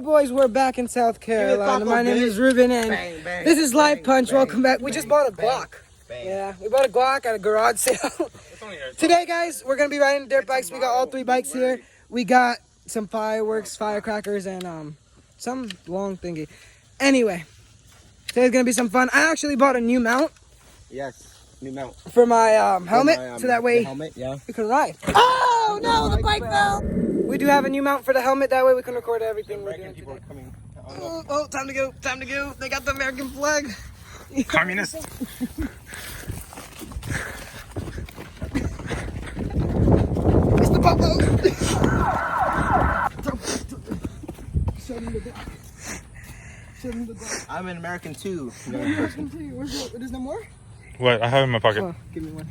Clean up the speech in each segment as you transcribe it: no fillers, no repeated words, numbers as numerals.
boys, we're back in South Carolina. My name is Ruben, and this is Live Punch. Welcome back. We just bought a Glock. Yeah, we bought a Glock at a garage sale. Today, guys, we're gonna be riding dirt bikes. We got all 3 bikes here. We got some fireworks, firecrackers, and some long thingy. Anyway, today's gonna be some fun. I actually bought a new mount. Yes. New mount for my helmet, so that way we can ride. Oh no, the bike fell! We do have a new mount for the helmet, that way we can record everything we're doing today. Oh, time to go, time to go. They got the American flag. Communist. It's the Popo. I'm an American too. There's no more? What? I have it in my pocket. Oh, give me one.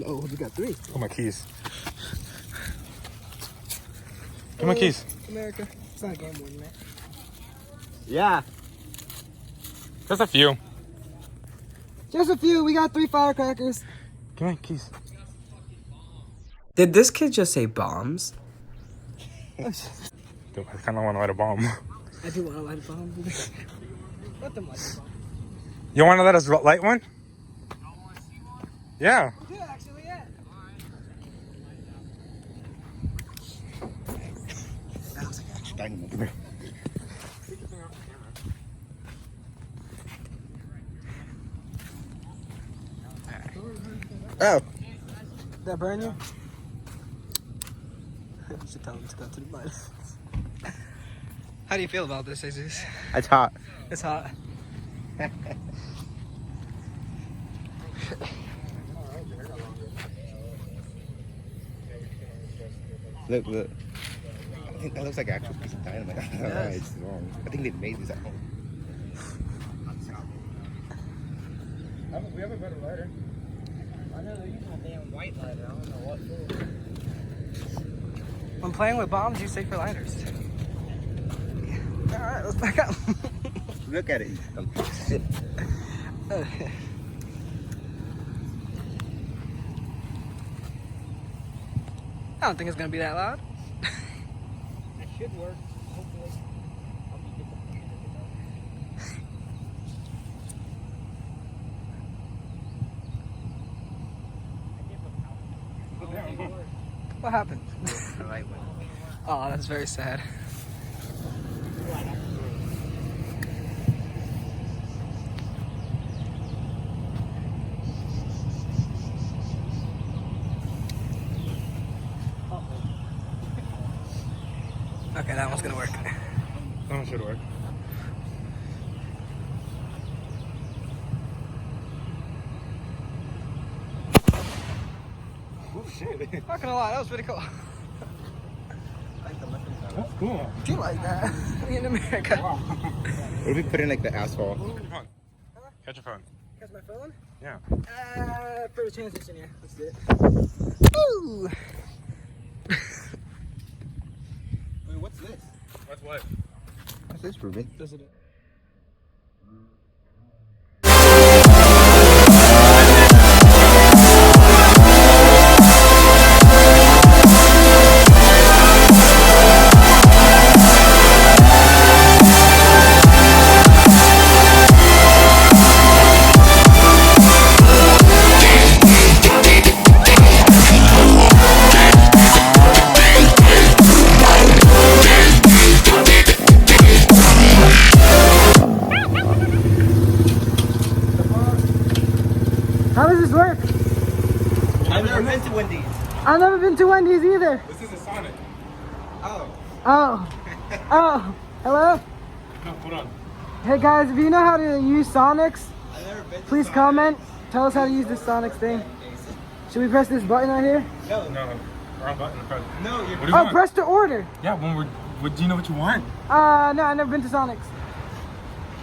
Oh, we got 3. Oh, my keys. Give my keys. America. It's not going more than that. Yeah. Just a few. Just a few. We got 3 firecrackers. Give my keys. Did this kid just say bombs? Dude, I kind of want to light a bomb. I do want to light a bomb. Let them light a bomb. You want to let us light one? Yeah. Yeah, actually, yeah. Oh. Did that burn you? You should tell him to go to the mud. How do you feel about this, Jesus? It's hot. It's hot. Look. I think that looks like an actual piece of dynamite. I don't know why it's wrong. I think they made these at home. We have a better lighter. I know they're using a damn white lighter. I don't know what for. When playing with bombs, use safer lighters. Alright, let's back up. Look at it. Shit. I don't think it's gonna be that loud. It should work. Hopefully. What happened? The light went. Oh, that's very sad. Okay, that one's gonna work. That one should work. Oh, shit. Not gonna lie, that was pretty cool. That's cool. Do you like that? We in America. What if we put in like the asphalt? Catch your phone. Catch your phone. Catch my phone? Yeah. For the transition, yeah. Let's do it. Ooh! Wait, what's this? What's what? What's this, Ruben? Does it? How does this work? I've never been to Wendy's. I've never been to Wendy's either. This is a Sonic. Oh. Oh. Oh. Hello? No, hold on. Hey guys, if you know how to use Sonics, I've never been to please Sonic. comment. Tell us how to use this Sonics thing. Should we press this button right here? No. No. Wrong button. Press. No, you're. What do you Oh, want? press to order. Yeah, when we're... do you know what you want? No, I've never been to Sonics.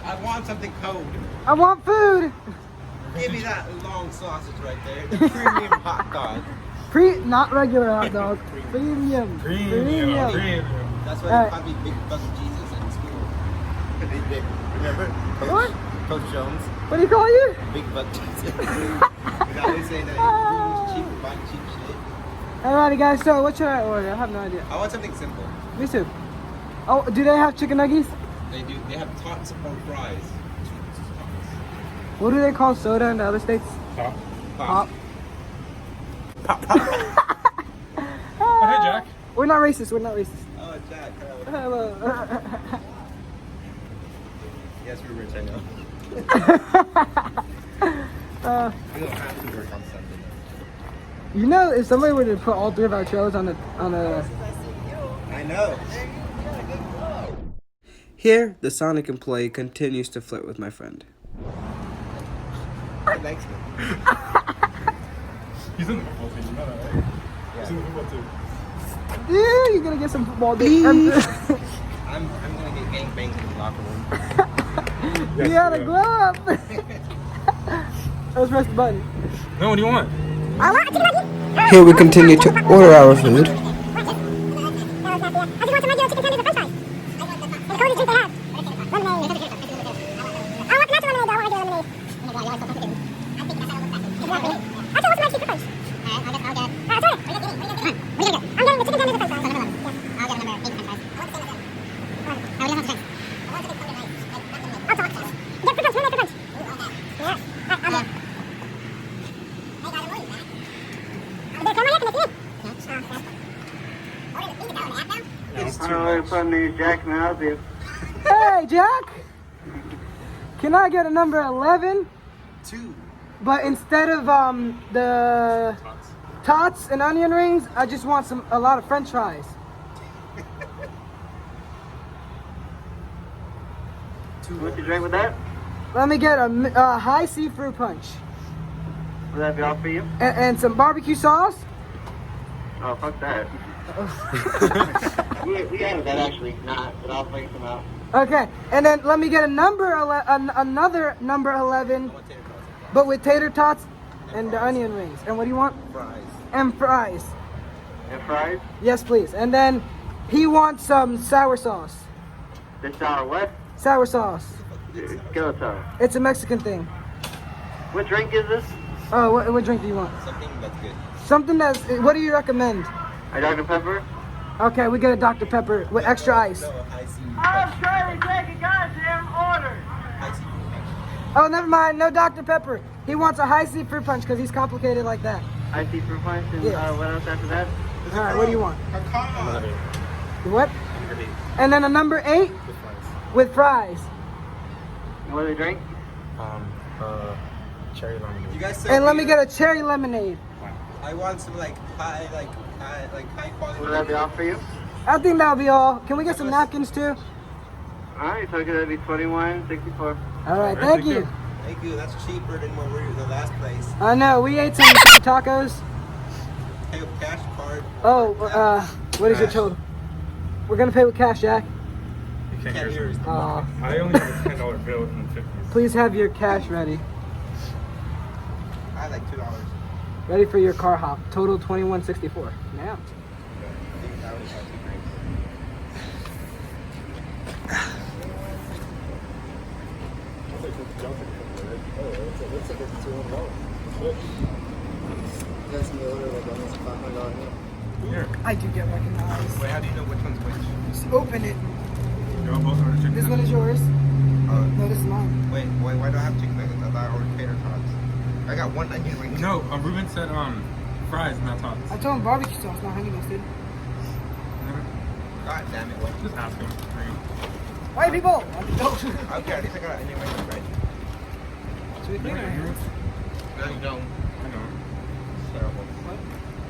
I want something cold. I want food. Give me that long sausage right there. The premium hot dog. Not regular hot dog. Premium. Premium. That's why Alright. they called me Big Buck Jesus in school. They did. Remember? What? Coach Jones. What do you call you? Big Buck Jesus. They always say that cheap, buying cheap shit. Alrighty, guys. So, what should I order? I have no idea. I want something simple. Me too. Oh, do they have chicken nuggets? They do. They have tots or fries. What do they call soda in the other states? Pop. Oh, hey, Jack. We're not racist. We're not racist. Oh, Jack. Hello. Yes, we're rich. I know. We don't have to work on Sunday. You know, if somebody were to put all three of our trailers on a I know. Here, the Sonic employee continues to flirt with my friend. He likes me. He's in the football team, you know that, right? Yeah. He's in the football team. yeah, you're gonna get some football dick. I'm gonna get gang banged in the locker room. You gotta glow up. Let's press the button. No, what do you want? Here we continue to order our food. Jack, can I help you? Hey, Jack. Can I get a number 11? 2. But instead of the tots and onion rings, I just want a lot of French fries. What's your drink with that? Let me get a high C fruit punch Would that be all for you? and some barbecue sauce. Oh, fuck that. we added that actually, but I'll bring some out. Okay, and then let me get another number 11, but with tater tots and the onion rings. And what do you want? Fries. And fries. And fries? Yes, please. And then he wants some sour sauce. The sour what? Sour sauce. Skeleton. It's a Mexican thing. What drink is this? Oh, what drink do you want? Something that's good. Something that's. What do you recommend? A Dr. Pepper? Okay, we get a Dr. Pepper with extra ice. No, high C. I'm trying to take a goddamn order. High C. Oh, never mind. No Dr. Pepper. He wants a high C fruit punch because he's complicated like that. Icy fruit punch and Yes. what else after that? All right, what do you want? Come What? And then a number 8 with fries. And what do they drink? Cherry lemonade. You guys And let me get a cherry lemonade. I want some high quality. Would that be all for you? I think that'll be all. Can we get some napkins too? Alright, so that'd be $21.64. All right, thank you. Thank you. That's cheaper than what we were the last place. I know, we ate some tacos. Pay with cash card. Oh, what is your total? We're gonna pay with cash, Jack. You can't Can't hear hear us. us. I only have a $10 bill in the 50s. Please have your cash ready. I had like $2. Ready for your car hop. Total $21.64. Now. I do get recognized. Wait, how do you know which one's which? Just open it. You're all both ordered chicken This one is yours. No, this is mine. Wait, why do I have chicken nuggets? I thought I ordered tater tots. I got one onion ring. No, Ruben said fries, not tots. I told him barbecue sauce, not honey mustard. God damn it. What? Just ask him. White people! Okay, at least I got an onion ring right. Sweet thing, right here. No, you don't. I know. Terrible.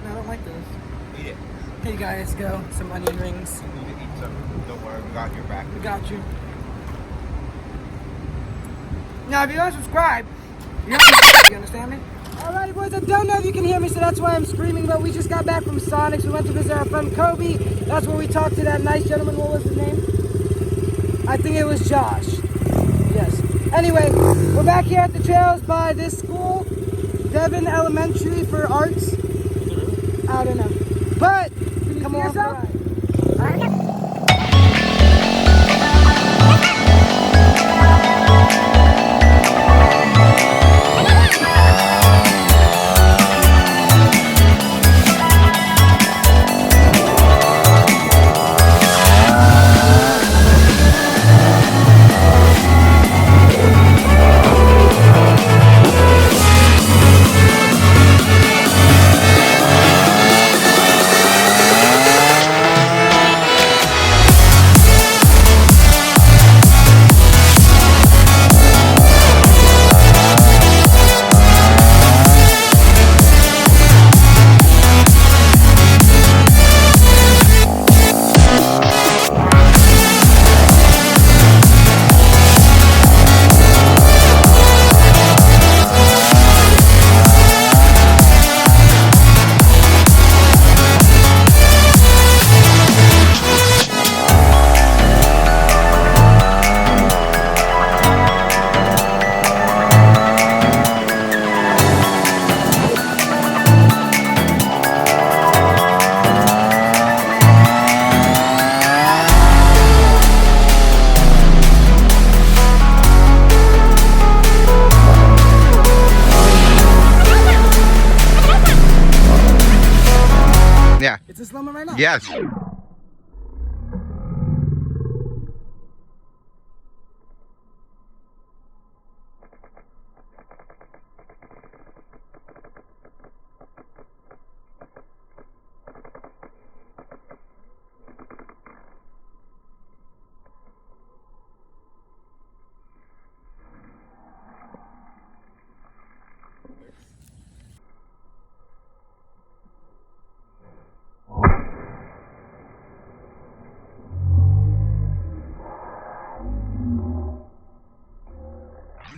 No, I don't like those. Eat it. Here you guys go. Some onion rings. You need to eat some. Don't worry, we got your back. We got you. Now, if you don't subscribe, you understand me? Alrighty, boys, I don't know if you can hear me, so that's why I'm screaming, but we just got back from Sonic's. We went to visit our friend Kobe. That's where we talked to that nice gentleman. What was his name? I think it was Josh. Yes. Anyway, we're back here at the trails by this school, Devon Elementary for Arts. I don't know. But, come on. Yes.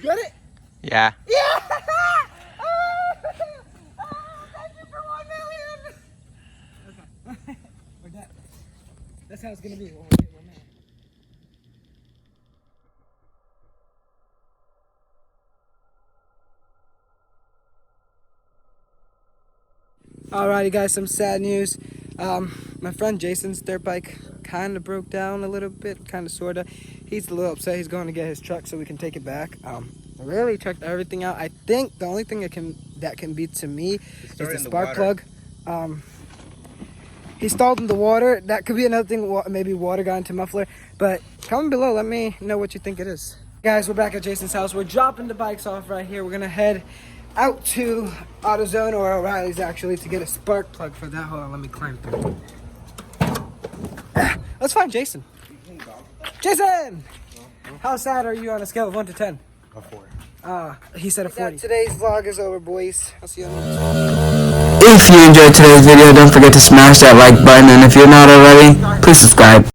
Got it? Yeah. Yeah! Thank you for 1 million! Okay. We're done. That's how it's gonna be when we get 1 million. Alrighty guys, some sad news. My friend Jason's dirt bike kind of broke down a little bit, kind of sorta. He's a little upset. He's going to get his truck so we can take it back. Really checked everything out. I think the only thing that can be to me is the spark plug. He stalled in the water. That could be another thing. Maybe water got into muffler. But comment below. Let me know what you think it is. Guys, we're back at Jason's house. We're dropping the bikes off right here. We're gonna head out to AutoZone or O'Reilly's actually to get a spark plug for that. Hold on, let me climb through. Let's find Jason. Jason! How sad are you on a scale of 1 to 10? A 4. He said a 40. Today's vlog is over, boys. I'll see you on the next one. If you enjoyed today's video, don't forget to smash that like button, and if you're not already, please subscribe.